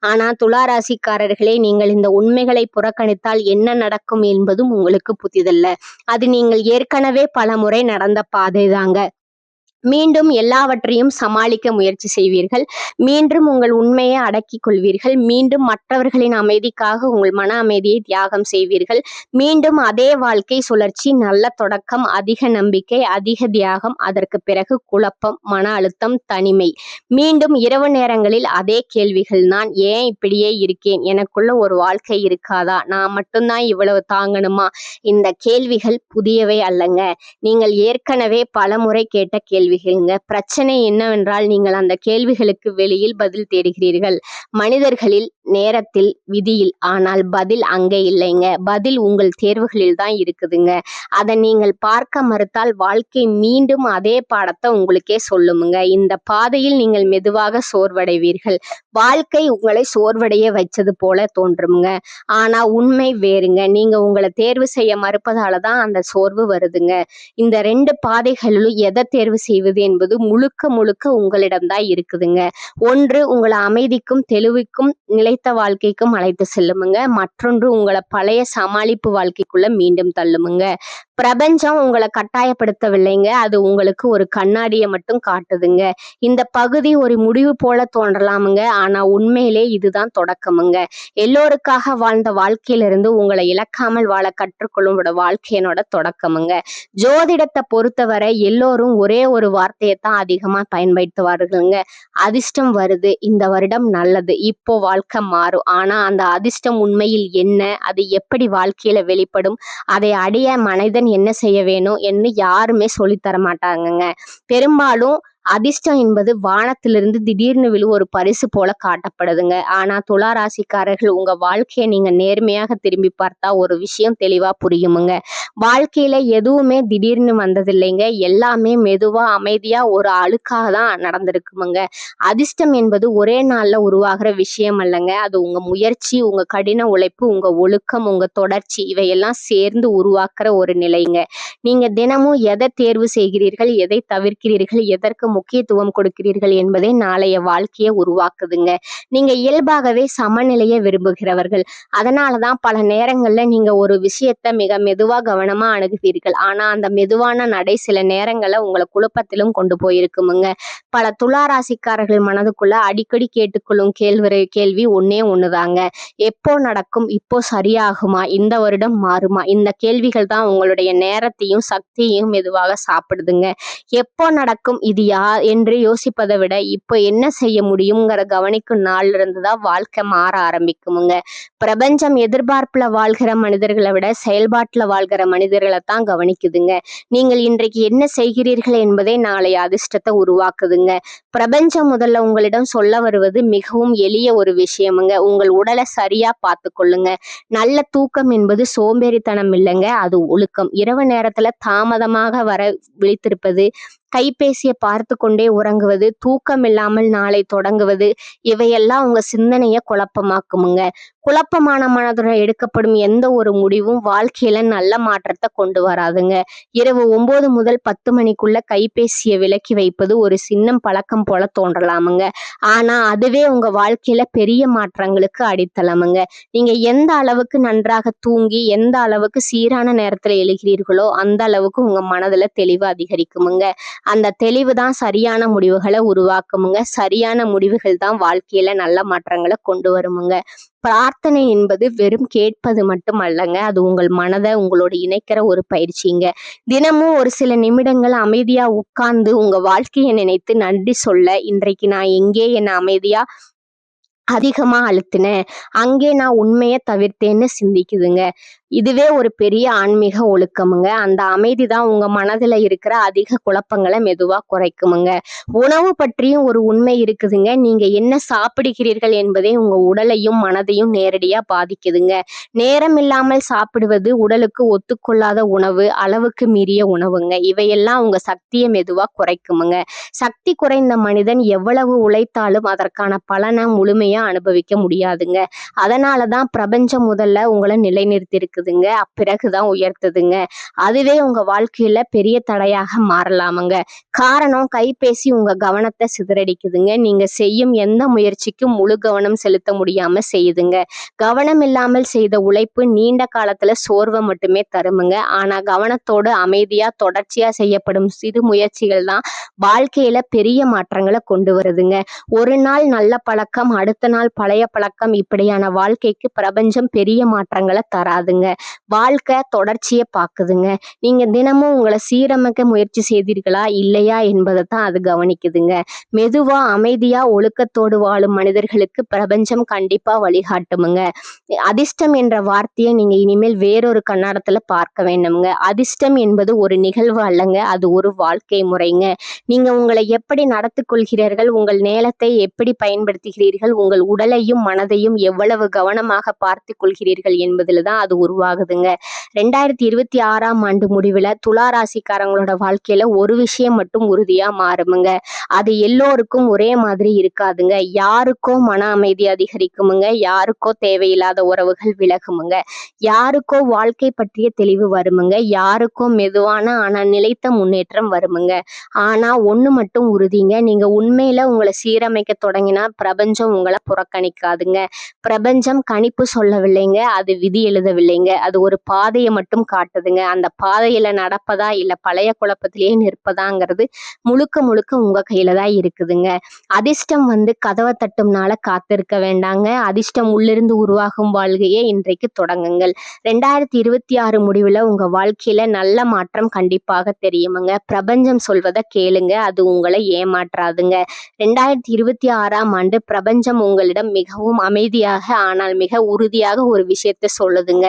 ஆனா துளாராசிக்காரர்களே, நீங்கள் இந்த உண்மைகளை புறக்கணித்தால் என்ன நடக்கும் என்பதும் உங்களுக்கு புதிதல்ல. அது நீங்கள் ஏற்கனவே பல முறை நடந்த பாதைதாங்க. மீண்டும் எல்லாவற்றையும் சமாளிக்க முயற்சி செய்வீர்கள். மீண்டும் உங்கள் உண்மையை அடக்கிக் கொள்வீர்கள். மீண்டும் மற்றவர்களின் அமைதிக்காக உங்கள் மன அமைதியை தியாகம் செய்வீர்கள். மீண்டும் அதே வாழ்க்கை சுழற்சி. நல்ல தொடக்கம், அதிக நம்பிக்கை, அதிக தியாகம், அதற்கு பிறகு குழப்பம், மன அழுத்தம், தனிமை. மீண்டும் இரவு நேரங்களில் அதே கேள்விகள். நான் ஏன் இப்படியே இருக்கேன்? எனக்குள்ள ஒரு வாழ்க்கை இருக்காதா? நான் மட்டும்தான் இவ்வளவு தாங்கணுமா? இந்த கேள்விகள் புதியவை அல்லங்க. நீங்கள் ஏற்கனவே பல முறை கேட்ட கேள்விகளுங்க. பிரச்சனை என்னவென்றால், நீங்கள் அந்த கேள்விகளுக்கு வெளியில் பதில் தேடுகிறீர்கள். மனிதர்களில், நேரத்தில், விதியில். ஆனால் பதில் அங்கே இல்லைங்க. பதில் உங்கள் தேர்வுகளில் தான் இருக்குதுங்க. அதை நீங்கள் பார்க்க மறுத்தால் வாழ்க்கை மீண்டும் அதே பாடத்தை உங்களுக்கே சொல்லுமுங்க. இந்த பாதையில் நீங்கள் மெதுவாக சோர்வடைவீர்கள். வாழ்க்கை உங்களை சோர்வடைய வச்சது போல தோன்றுமுங்க. ஆனா உண்மை வேறுங்க. நீங்க உங்களை தேர்வு செய்ய மறுப்பதால தான் அந்த சோர்வு வருதுங்க. இந்த 2 பாதைகளிலும் எதை தேர்வு செய்வது என்பது முழுக்க முழுக்க உங்களிடம்தான் இருக்குதுங்க. ஒன்று உங்களை அமைதிக்கும் தெளிவுக்கும் நிலைத்த வாழ்க்கைக்கும் அழைத்து செல்லுமுங்க. மற்றொன்று உங்களை பழைய சமாளிப்பு வாழ்க்கைக்குள்ள மீண்டும் தள்ளுமுங்க. பிரபஞ்சம் உங்களை கட்டாயப்படுத்தவில்லைங்க. அது உங்களுக்கு ஒரு கண்ணாடியை மட்டும் காட்டுதுங்க. இந்த பகுதி ஒரு முடிவு போல தோன்றலாமுங்க. ஆனா உண்மையிலே இதுதான் தொடக்கமுங்க. எல்லோருக்காக வாழ்ந்த வாழ்க்கையிலிருந்து உங்களை இழக்காமல் வாழ கற்றுக்கொள்ளும் வாழ்க்கையினோட தொடக்கமுங்க. ஜோதிடத்தை பொறுத்தவரை எல்லோரும் ஒரே ஒரு வார்த்தையை தான் அதிகமா பயன்படுத்துவார்களுங்க. அதிர்ஷ்டம் வருது, இந்த வருடம் நல்லது, இப்போ வாழ்க்கை மாறும். ஆனா அந்த அதிர்ஷ்டம் உண்மையில் என்ன? அது எப்படி வாழ்க்கையில வெளிப்படும்? அதை அடைய மனிதன் என்ன செய்ய வேணும் என்று யாருமே சொல்லித்தர மாட்டாங்கங்க. பெரும்பாலும் அதிர்ஷ்டம் என்பது வானத்திலிருந்து திடீர்னு விழும் ஒரு பரிசு போல காட்டப்படுதுங்க. ஆனா துளாராசிக்காரர்கள், உங்க வாழ்க்கையை நீங்க நேர்மையாக திரும்பி பார்த்தா ஒரு விஷயம் தெளிவா புரியுமுங்க. வாழ்க்கையில எதுவுமே திடீர்னு வந்ததில்லைங்க. எல்லாமே மெதுவா அமைதியா ஒரு அழுக்காக தான் நடந்திருக்குமுங்க. அதிர்ஷ்டம் என்பது ஒரே நாள்ல உருவாகிற விஷயம் அல்லங்க. அது உங்க முயற்சி, உங்க கடின உழைப்பு, உங்க ஒழுக்கம், உங்க தொடர்ச்சி, இவையெல்லாம் சேர்ந்து உருவாக்குற ஒரு நிலைங்க. நீங்க தினமும் எதை தேர்வு செய்கிறீர்கள், எதை தவிர்க்கிறீர்கள், எதற்கு முக்கியத்துவம் கொடுக்கிறீர்கள் என்பதே நாளைய வாழ்க்கையை உருவாக்குதுங்க. நீங்க இயல்பாகவே சமநிலையை விரும்புகிறவர்கள். அதனாலதான் பல நேரங்கள்ல நீங்க ஒரு விஷயத்த மிக மெதுவா கவனமா அணுகுவீர்கள். ஆனா அந்த மெதுவான நடை சில நேரங்கள்ல உங்களை குழப்பத்திலும் கொண்டு போயிருக்குமுங்க. பல துளாராசிக்காரர்கள் மனதுக்குள்ள அடிக்கடி கேட்டுக்கொள்ளும் கேள்வி ஒண்ணுதாங்க. எப்போ நடக்கும்? இப்போ சரியாகுமா? இந்த வருடம் மாறுமா? இந்த கேள்விகள் தான் உங்களுடைய நேரத்தையும் சக்தியையும் மெதுவாக சாப்பிடுதுங்க. எப்போ நடக்கும், இது என்று யோசிப்பதை விட இப்போ என்ன செய்ய முடியுங்கிற கவனிக்கும் நாள்ல இருந்துதான் வாழ்க்கை மாற ஆரம்பிக்குமுங்க. பிரபஞ்சம் எதிர்பார்ப்புல வாழ்கிற மனிதர்களை விட செயல்பாட்டுல வாழ்கிற மனிதர்களை தான் கவனிக்குதுங்க. நீங்கள் இன்றைக்கு என்ன செய்கிறீர்கள் என்பதே நாளைய அதிர்ஷ்டத்தை உருவாக்குதுங்க. பிரபஞ்சம் முதல்ல உங்களிடம் சொல்ல வருவது மிகவும் எளிய ஒரு விஷயமுங்க. உங்கள் உடலை சரியா பார்த்து கொள்ளுங்க. நல்ல தூக்கம் என்பது சோம்பேறித்தனம் இல்லைங்க, அது ஒழுக்கம். இரவு நேரத்துல தாமதமாக வர விழித்திருப்பது, கைபேசியை பார்த்து கொண்டே உறங்குவது, தூக்கம் இல்லாமல் நாளை தொடங்குவது, இவையெல்லாம் உங்க சிந்தனையை குழப்பமாக்குமுங்க. குழப்பமான மனதுடன் எடுக்கப்படும் எந்த ஒரு முடிவும் வாழ்க்கையில நல்ல மாற்றத்தை கொண்டு வராதுங்க. இரவு 9 முதல் 10 மணிக்குள்ள கைபேசியை விலக்கி வைப்பது ஒரு சின்ன பழக்கம் போல தோன்றலாமுங்க. ஆனா அதுவே உங்க வாழ்க்கையில பெரிய மாற்றங்களுக்கு அடித்தளமுங்க. நீங்க எந்த அளவுக்கு நன்றாக தூங்கி எந்த அளவுக்கு சீரான நேரத்துல எழுகிறீர்களோ அந்த அளவுக்கு உங்க மனதுல தெளிவு அதிகரிக்குமுங்க. அந்த தெளிவு தான் சரியான முடிவுகளை உருவாக்குமுங்க. சரியான முடிவுகள் தான் வாழ்க்கையில நல்ல மாற்றங்களை கொண்டு வருமுங்க. பிரார்த்தனை என்பது வெறும் கேட்பது மட்டும் அல்லங்க, அது உங்கள் மனதை உங்களோட இணைக்கிற ஒரு பயிற்சிங்க. தினமும் ஒரு சில நிமிடங்கள் அமைதியா உட்கார்ந்து உங்க வாழ்க்கையை நினைத்து நன்றி சொல்ல, இன்றைக்கு நான் எங்கே என்ன அமைதியா அதிகமா அழுத்தினேன், அங்கே நான் உண்மையை தவிர்த்தேன்னு சிந்திக்குதுங்க. இதுவே ஒரு பெரிய ஆன்மீக ஒழுக்கமுங்க. அந்த அமைதி தான் உங்க மனதுல இருக்கிற அதிக குழப்பங்களை மெதுவா குறைக்குமுங்க. உணவு பற்றியும் ஒரு உண்மை இருக்குதுங்க. நீங்க என்ன சாப்பிடுகிறீர்கள் என்பதே உங்க உடலையும் மனதையும் நேரடியா பாதிக்குதுங்க. நேரம் இல்லாமல் சாப்பிடுவது, உடலுக்கு ஒத்துக்கொள்ளாத உணவு, அளவுக்கு மீறிய உணவுங்க. இவையெல்லாம் உங்க சக்தியை மெதுவா குறைக்குமுங்க. சக்தி குறைந்த மனிதன் எவ்வளவு உழைத்தாலும் அதற்கான பலனை முழுமையா அனுபவிக்க முடியாதுங்க. அதனாலதான் பிரபஞ்சம் முதல்ல உங்களை நிலைநிறுத்திருக்குதுங்க. பிறகுதான் உயர்த்துதுங்க. அதுவே உங்க வாழ்க்கையில பெரிய தடையாக மாறலாமுங்க. காரணம், கைபேசி உங்க கவனத்தை சிதறடிக்குதுங்க. நீங்க செய்யும் எந்த முயற்சிக்கும் முழு கவனம் செலுத்த முடியாம செய்யுதுங்க. கவனம் இல்லாமல் செய்த உழைப்பு நீண்ட காலத்துல சோர்வை மட்டுமே தருமுங்க. ஆனா கவனத்தோடு அமைதியா தொடர்ச்சியா செய்யப்படும் சிறு முயற்சிகள் தான் வாழ்க்கையில பெரிய மாற்றங்களை கொண்டு வருதுங்க. ஒரு நாள் நல்ல பழக்கம், அடுத்த நாள் பழைய பழக்கம், இப்படியான வாழ்க்கைக்கு பிரபஞ்சம் பெரிய மாற்றங்களை தராதுங்க. வாழ்க்கை தொடர்ச்சியை பாக்குதுங்க. நீங்க தினமும் உங்களை சீரமைக்க முயற்சி செய்தீர்களா இல்லையா என்பதை தான் அது கவனிக்குதுங்க. மெதுவா அமைதியா ஒழுக்கத்தோடு வாழும் மனிதர்களுக்கு பிரபஞ்சம் கண்டிப்பா வழிகாட்டுமுங்க. அதிர்ஷ்டம் என்ற வார்த்தையை நீங்க இனிமேல் வேறொரு கண்ணாடத்துல பார்க்க வேண்டுமுங்க. அதிர்ஷ்டம் என்பது ஒரு நிகழ்வு அல்லங்க, அது ஒரு வாழ்க்கை முறைங்க. நீங்க உங்களை எப்படி நடத்திக் கொள்கிறீர்கள், உங்கள் நேரத்தை எப்படி பயன்படுத்துகிறீர்கள், உங்கள் உடலையும் மனதையும் எவ்வளவு கவனமாக பார்த்து கொள்கிறீர்கள் என்பதில் தான் அது உருவாகுதுங்க. 2026ஆம் ஆண்டு முடிவுல துலா ராசிக்காரங்களோட வாழ்க்கையில ஒரு விஷயம் மட்டும் உறுதியா மாறுமுங்க. அது எல்லோருக்கும் ஒரே மாதிரி இருக்காதுங்க. யாருக்கோ மன அமைதி அதிகரிக்குமுங்க, யாருக்கோ தேவையில்லாத உறவுகள் விலகுமுங்க, யாருக்கோ வாழ்க்கை பற்றிய தெளிவு வருமுங்க, யாருக்கோ மெதுவான ஆனா நிலைத்த முன்னேற்றம் வருமுங்க. ஆனா ஒண்ணு மட்டும் உறுதிங்க, நீங்க உண்மையில உங்களை சீரமைக்க தொடங்கினா பிரபஞ்சம் உங்களை புறக்கணிக்காதுங்க. பிரபஞ்சம் கணிப்பு சொல்லவில்லைங்க, அது விதி எழுதவில்லைங்க, அது ஒரு பாதையை மட்டும் காட்டுதுங்க. அந்த பாதையில நடப்பதா இல்ல பழைய குழப்பத்திலேயே நிற்பதாங்கிறது முழுக்க முழுக்க உங்க கையில தான் இருக்குதுங்க. அதிர்ஷ்டம் கதவை தட்டும்னால காத்திருக்க வேண்டாங்க. அதிர்ஷ்டம் உள்ளிருந்து உருவாகும் வாழ்க்கையே இன்றைக்கு தொடங்குங்கள். 2026 முடிவுல உங்க வாழ்க்கையில நல்ல மாற்றம் கண்டிப்பாக தெரியுமுங்க. பிரபஞ்சம் சொல்வதை கேளுங்க, அது உங்களை ஏமாற்றாதுங்க. 2026ஆம் ஆண்டு பிரபஞ்சம் உங்களிடம் மிகவும் அமைதியாக ஆனால் மிக உறுதியாக ஒரு விஷயத்த சொல்லுதுங்க.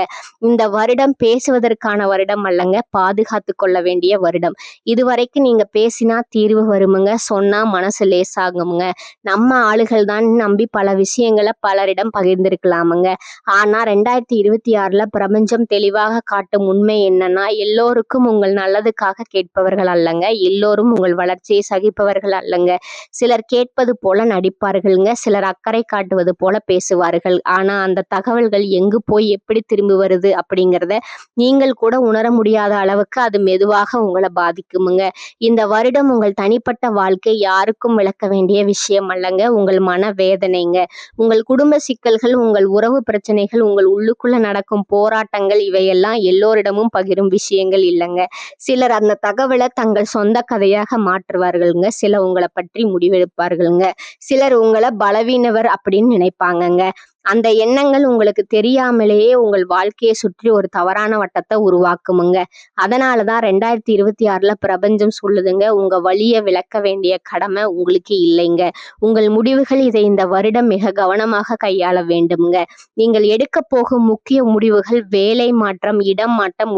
இந்த வருடம் பேசுவதற்கான வருடம் அல்லங்க, பாதுகாத்து கொள்ள வேண்டிய வருடம். இதுவரைக்கும் நீங்க பேசினா தீர்வு வருமுங்க, சொன்னா மனசு லேசாகுமுங்க. நம்ம ஆளுகள் தான் நம்பி பல விஷயங்களை பலரிடம் பகிர்ந்திருக்கலாமுங்க. ஆனா 2026ல பிரபஞ்சம் தெளிவாக காட்டும் உண்மை என்னன்னா, எல்லோருக்கும் உங்கள் நல்லதுக்காக கேட்பவர்கள் அல்லங்க, எல்லோரும் உங்கள் வளர்ச்சியை சகிப்பவர்கள் அல்லங்க. சிலர் கேட்பது போல நடிப்பார்கள்ங்க, சிலர் அக்கறை காட்டுவது போல பேசுவார்கள். ஆனா அந்த தகவல்கள் எங்கு போய் எப்படி திரும்பி வருது அப்படிங்கிறத நீங்கள் கூட உணர முடியாத அளவுக்கு அது மெதுவாக உங்களை பாதிக்குமுங்க. இந்த வருடம் உங்கள் தனிப்பட்ட வாழ்க்கை யாருக்கும் விளக்க வேண்டிய விஷயம் அல்லங்க, உங்கள் மன வேதனைங்க. உங்கள் குடும்ப சிக்கல்கள், உங்கள் உறவு பிரச்சனைகள், உங்கள் உள்ளுக்குள்ள நடக்கும் போராட்டங்கள், இவையெல்லாம் எல்லோரிடமும் பகிரும் விஷயங்கள் இல்லைங்க. சிலர் அந்த தகவலை தங்கள் சொந்த கதையாக மாற்றுவார்களுங்க, சில உங்களை பற்றி முடிவெடுப்பார்களுங்க, சிலர் உங்களை பலவீனவர் அப்படின்னு நினைப்பாங்கங்க. அந்த எண்ணங்கள் உங்களுக்கு தெரியாமலேயே உங்கள் வாழ்க்கையை சுற்றி ஒரு தவறான வட்டத்தை உருவாக்குமுங்க. அதனாலதான் 2026ல பிரபஞ்சம் சொல்லுதுங்க, உங்க வழியை விளக்க வேண்டிய கடமை உங்களுக்கு இல்லைங்க. உங்கள் முடிவுகள் இதை இந்த வருடம் மிக கவனமாக கையாள வேண்டும்ங்க. நீங்கள் எடுக்க போகும் முக்கிய முடிவுகள் வேலை மாற்றம், இடம் மாற்றம்,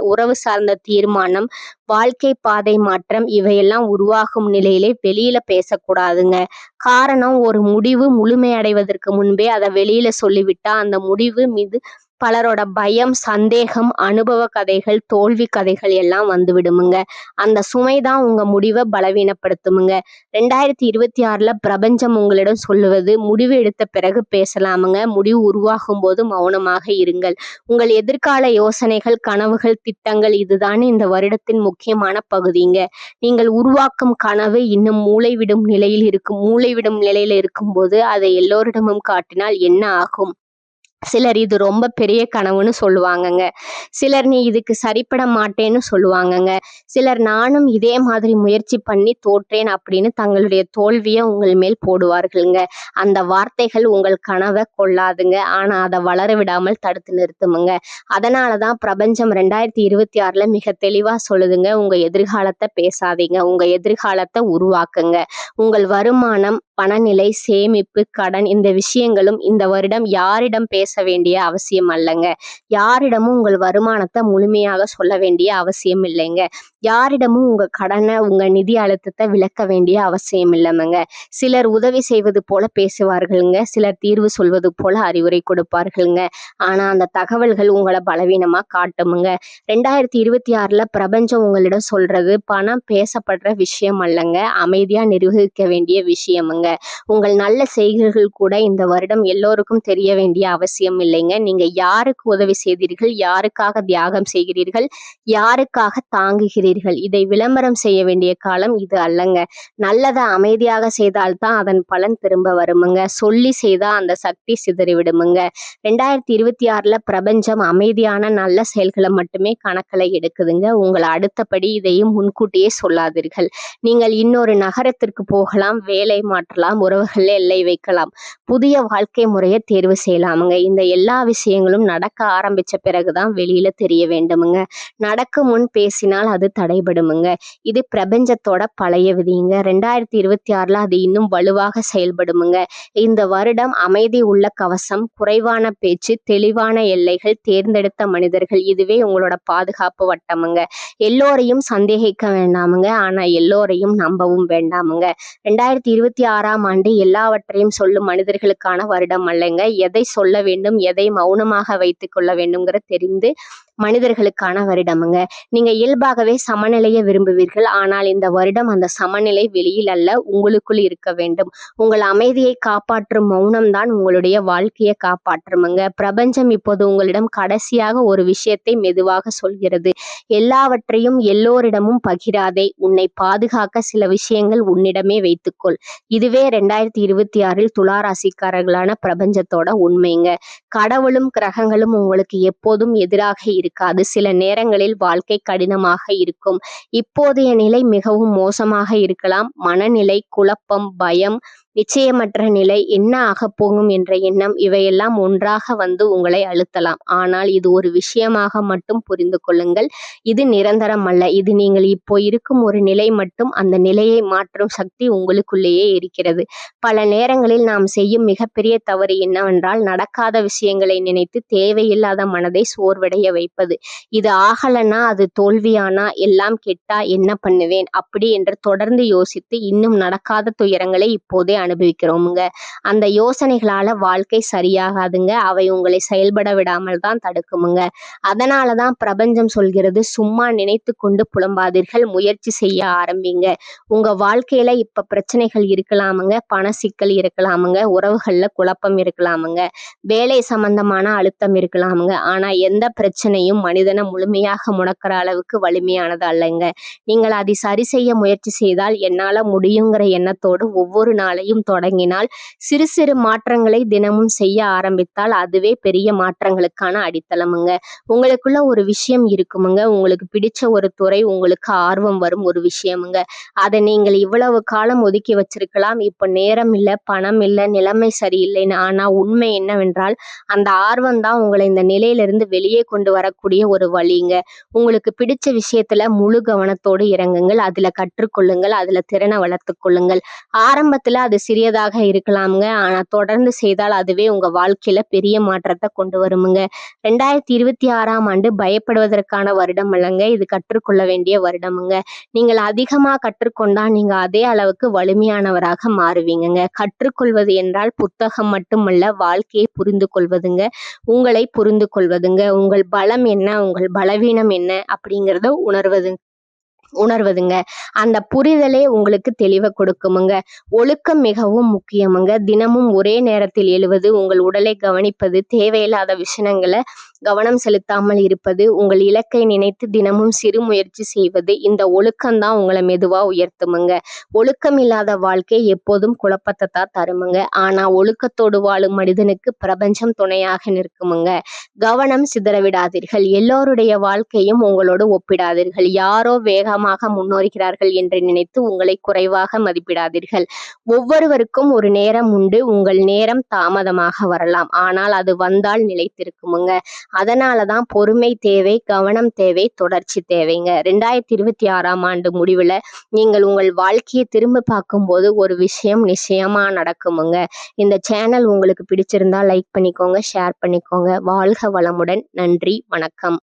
உறவு சார்ந்த தீர்மானம், வாழ்க்கை பாதை மாற்றம், இவையெல்லாம் உருவாகும் நிலையிலே வெளியில பேசக்கூடாதுங்க. காரணம், ஒரு முடிவு முழுமையடைவதற்கு முன்பே அதை வெளியில சொல்லிவிட்டா அந்த முடிவு மீது பலரோட பயம், சந்தேகம், அனுபவ கதைகள், தோல்வி கதைகள் எல்லாம் விடுமுங்க. அந்த சுமைதான் உங்க முடிவை பலவீனப்படுத்துமுங்க. 2026ல பிரபஞ்சம் உங்களிடம் சொல்லுவது, முடிவு எடுத்த பிறகு பேசலாமுங்க, முடிவு உருவாகும் போது மௌனமாக இருங்கள். உங்கள் எதிர்கால யோசனைகள், கனவுகள், திட்டங்கள், இதுதான் இந்த வருடத்தின் முக்கியமான பகுதிங்க. நீங்கள் உருவாக்கும் கனவு இன்னும் மூளைவிடும் நிலையில இருக்கும்போது அதை எல்லோரிடமும் காட்டினால் என்ன ஆகும்? சிலர் இது ரொம்ப பெரிய கனவுன்னு சொல்லுவாங்கங்க, சிலர் நீ இதுக்கு சரிப்பட மாட்டேன்னு சொல்லுவாங்கங்க, சிலர் நானும் இதே மாதிரி முயற்சி பண்ணி தோற்றேன் அப்படின்னு தங்களுடைய தோல்வியை உங்கள் மேல் போடுவார்களுங்க. அந்த வார்த்தைகள் உங்கள் கனவை கொள்ளாதுங்க, ஆனா அதை வளர விடாமல் தடுத்து நிறுத்துமுங்க. அதனாலதான் பிரபஞ்சம் 2026ல மிக தெளிவா சொல்லுதுங்க, உங்க எதிர்காலத்தை பேசாதீங்க, உங்க எதிர்காலத்தை உருவாக்குங்க. உங்கள் வருமானம், பணநிலை, சேமிப்பு, கடன் இந்த விஷயங்களும் இந்த வருடம் யாரிடம் பேச வேண்டிய அவசியம் அல்லங்க. யாரிடமும் உங்கள் வருமானத்தை முழுமையாக சொல்ல வேண்டிய அவசியம் இல்லைங்க. யாரிடமும் உங்க கடனை, உங்க நிதி அழுத்தத்தை விளக்க வேண்டிய அவசியம் இல்லைங்க. சிலர் உதவி செய்வது போல பேசுவார்களுங்க, சிலர் தீர்வு சொல்வது போல அறிவுரை கொடுப்பார்களுங்க. ஆனா அந்த தகவல்கள் உங்களை பலவீனமா காட்டுமுங்க. 2026ல பிரபஞ்சம் உங்களிடம் சொல்றது பணம் பேசப்படுற விஷயம் அல்லங்க, அமைதியா நிர்வகிக்க வேண்டிய விஷயமுங்க. உங்கள் நல்ல செய்கைகள் கூட இந்த வருடம் எல்லோருக்கும் தெரிய வேண்டிய அவசியம் இல்லைங்க. நீங்க யாருக்கு உதவி செய்தீர்கள், யாருக்காக தியாகம் செய்கிறீர்கள், யாருக்காக தாங்குகிறீர்கள், இதை விளம்பரம் செய்ய வேண்டிய காலம் இது அல்லங்க. நல்லதை அமைதியாக செய்தால்தான் அதன் பலன் திரும்ப வருமுங்க. சொல்லி செய்தா அந்த சக்தி சிதறிவிடுமுங்க. 2026ல பிரபஞ்சம் அமைதியான நல்ல செயல்களை மட்டுமே கணக்கில் எடுக்குதுங்க. உங்களை அடுத்தபடி இதையும் முன்கூட்டியே சொல்லாதீர்கள். நீங்கள் இன்னொரு நகரத்திற்கு போகலாம், வேலை மாற்றலாம், உறவுகளில் எல்லை வைக்கலாம், புதிய வாழ்க்கை முறையை தேர்வு செய்யலாமுங்க. இந்த எல்லா விஷயங்களும் நடக்க ஆரம்பிச்ச பிறகுதான் வெளியில தெரிய வேண்டுமுங்க. நடக்கும் முன் பேசினால் அது தடைபடுமுங்க. இது பிரபஞ்சத்தோட பழைய விதிங்க. 2026ல அது இன்னும் வலுவாக செயல்படுமுங்க. இந்த வருடம் அமைதி உள்ள கவசம், குறைவான பேச்சு, தெளிவான எல்லைகள், தேர்ந்தெடுத்த மனிதர்கள், இதுவே உங்களோட பாதுகாப்பு வட்டமுங்க. எல்லோரையும் சந்தேகிக்க வேண்டாமுங்க, ஆனா எல்லோரையும் நம்பவும் வேண்டாமுங்க. 2026ஆம் ஆண்டு எல்லாவற்றையும் சொல்லும் மனிதர்களுக்கான வருடம் அல்லங்க. எதை சொல்ல வேண்டும், எதை மௌனமாக வைத்துக் கொள்ள வேண்டும்ங்கிற தெரிந்து மனிதர்களுக்கான வருடமுங்க. நீங்க இயல்பாகவே சமநிலையை விரும்புவீர்கள். ஆனால் இந்த வருடம் அந்த சமநிலை வெளியில் அல்ல, உங்களுக்குள் இருக்க வேண்டும். உங்கள் அமைதியை காப்பாற்றும் மௌனம் தான் உங்களுடைய வாழ்க்கையை காப்பாற்றுமுங்க. பிரபஞ்சம் இப்போது உங்களிடம் கடைசியாக ஒரு விஷயத்தை மெதுவாக சொல்கிறது. எல்லாவற்றையும் எல்லோரிடமும் பகிராதே. உன்னை பாதுகாக்க சில விஷயங்கள் உன்னிடமே வைத்துக்கொள். இதுவே 2026ல் துளாராசிக்காரர்களான பிரபஞ்சத்தோட உண்மைங்க. கடவுளும் கிரகங்களும் உங்களுக்கு எப்போதும் எதிராக இருக்காது. சில நேரங்களில் வாழ்க்கை கடினமாக இருக்கும். இப்போதைய நிலை மிகவும் மோசமாக இருக்கலாம். மனநிலை, குழப்பம், பயம், நிச்சயமற்ற நிலை, என்ன ஆகப்போகும் என்ற எண்ணம், இவையெல்லாம் ஒன்றாக வந்து உங்களை அழுத்தலாம். ஆனால் இது ஒரு விஷயமாக மட்டும் புரிந்து கொள்ளுங்கள், இது நிரந்தரம் அல்ல. இது நீங்கள் இப்போ இருக்கும் ஒரு நிலை மட்டும். அந்த நிலையை மாற்றும் சக்தி உங்களுக்குள்ளேயே இருக்கிறது. பல நேரங்களில் நாம் செய்யும் மிகப்பெரிய தவறு என்னவென்றால், நடக்காத விஷயங்களை நினைத்து தேவையில்லாத மனதை சோர்வடைய வைப்பது. இது ஆகலன்னா, அது தோல்வியானா, எல்லாம் கெட்டா என்ன பண்ணுவேன் அப்படி என்று தொடர்ந்து யோசித்து இன்னும் நடக்காத துயரங்களை இப்போதே அனுபவிக்கிறோமுங்க. அந்த யோசனைகளால வாழ்க்கை சரியாகாதுங்க. அவை உங்களை செயல்பட விடாமல் தான் தடுக்குமுங்க. அதனாலதான் பிரபஞ்சம் சொல்கிறது, சும்மா நினைத்து கொண்டு புலம்பாதீர்கள், முயற்சி செய்ய ஆரம்பிங்க. உங்க வாழ்க்கையில இப்ப பிரச்சனைகள் இருக்கலாமுங்க, பண சிக்கல் இருக்கலாமுங்க, உறவுகள்ல குழப்பம் இருக்கலாமுங்க, வேலை சம்பந்தமான அழுத்தம் இருக்கலாமுங்க. ஆனா எந்த பிரச்சனையும் மனிதனை முழுமையாக முடக்கிற அளவுக்கு வலிமையானது அல்லங்க. நீங்கள் அதை சரி செய்ய முயற்சி செய்தால், என்னால முடியுங்கிற எண்ணத்தோடு ஒவ்வொரு நாளையும் தொடங்கினால், சிறு சிறு மாற்றங்களை தினமும் செய்ய ஆரம்பித்தால் அதுவே பெரிய மாற்றங்களுக்கான அடித்தளமுங்க. உங்களுக்குள்ள ஒரு விஷயம் இருக்குமுங்க, உங்களுக்கு பிடிச்ச ஒரு துறை, உங்களுக்கு ஆர்வம் வரும் ஒரு விஷயமுங்க. அதை நீங்கள் இவ்வளவு காலம் ஒதுக்கி வச்சிருக்கலாம். இப்ப நேரம் இல்லை, பணம் இல்லை, நிலைமை சரியில்லைன்னு. ஆனா உண்மை என்னவென்றால், அந்த ஆர்வம் தான் உங்களை இந்த நிலையிலிருந்து வெளியே கொண்டு வரக்கூடிய ஒரு வழிங்க. உங்களுக்கு பிடிச்ச விஷயத்துல முழு கவனத்தோடு இறங்குங்கள், அதுல கற்றுக்கொள்ளுங்கள், அதுல திறனை வளர்த்துக் கொள்ளுங்கள். ஆரம்பத்துல அது சிறியதாக இருக்கலாமுங்க, ஆனா தொடர்ந்து செய்தால் அதுவே உங்க வாழ்க்கையில பெரிய மாற்றத்தை கொண்டு வருமுங்க. 2026ஆம் ஆண்டு பயப்படுவதற்கான வருடம் அல்லங்க, இது கற்றுக்கொள்ள வேண்டிய வருடமுங்க. நீங்கள் அதிகமா கற்றுக்கொண்டா நீங்க அதே அளவுக்கு வலிமையானவராக மாறுவீங்கங்க. கற்றுக்கொள்வது என்றால் புத்தகம் மட்டுமல்ல, வாழ்க்கையை புரிந்து கொள்வதுங்க, உங்களை புரிந்து கொள்வதுங்க, உங்கள் பலம் என்ன, உங்கள் பலவீனம் என்ன அப்படிங்கிறத உணர்வதுங்க. அந்த புரிதலே உங்களுக்கு தெளிவை கொடுக்குமுங்க. ஒழுக்கம் மிகவும் முக்கியமுங்க. தினமும் ஒரே நேரத்தில் எழுவது, உங்கள் உடலை கவனிப்பது, தேவையில்லாத விஷயங்களை கவனம் செலுத்தாமல் இருப்பது, உங்கள் இலக்கை நினைத்து தினமும் சிறு முயற்சி செய்வது, இந்த ஒழுக்கம்தான் உங்களை மெதுவா உயர்த்துமுங்க. ஒழுக்கம் இல்லாத வாழ்க்கை எப்போதும் குழப்பத்தை தான் தருமுங்க. ஆனா ஒழுக்கத்தோடு வாழும் மனிதனுக்கு பிரபஞ்சம் துணையாக நிற்குமுங்க. கவனம் சிதறவிடாதீர்கள். எல்லோருடைய வாழ்க்கையும் உங்களோடு ஒப்பிடாதீர்கள். யாரோ வேகமாக முன்னோறுகிறார்கள் என்று நினைத்து உங்களை குறைவாக மதிப்பிடாதீர்கள். ஒவ்வொருவருக்கும் ஒரு நேரம் உண்டு. உங்கள் நேரம் தாமதமாக வரலாம், ஆனால் அது வந்தால் நிலைத்திருக்குமுங்க. அதனாலதான் பொறுமை தேவை, கவனம் தேவை, தொடர்ச்சி தேவைங்க. 2026ஆம் ஆண்டு முடிவுல நீங்கள் உங்கள் வாழ்க்கையை திரும்ப பார்க்கும்போது ஒரு விஷயம் நிச்சயமா நடக்குமுங்க. இந்த சேனல் உங்களுக்கு பிடிச்சிருந்தா லைக் பண்ணிக்கோங்க, ஷேர் பண்ணிக்கோங்க. வாழ்க வளமுடன். நன்றி, வணக்கம்.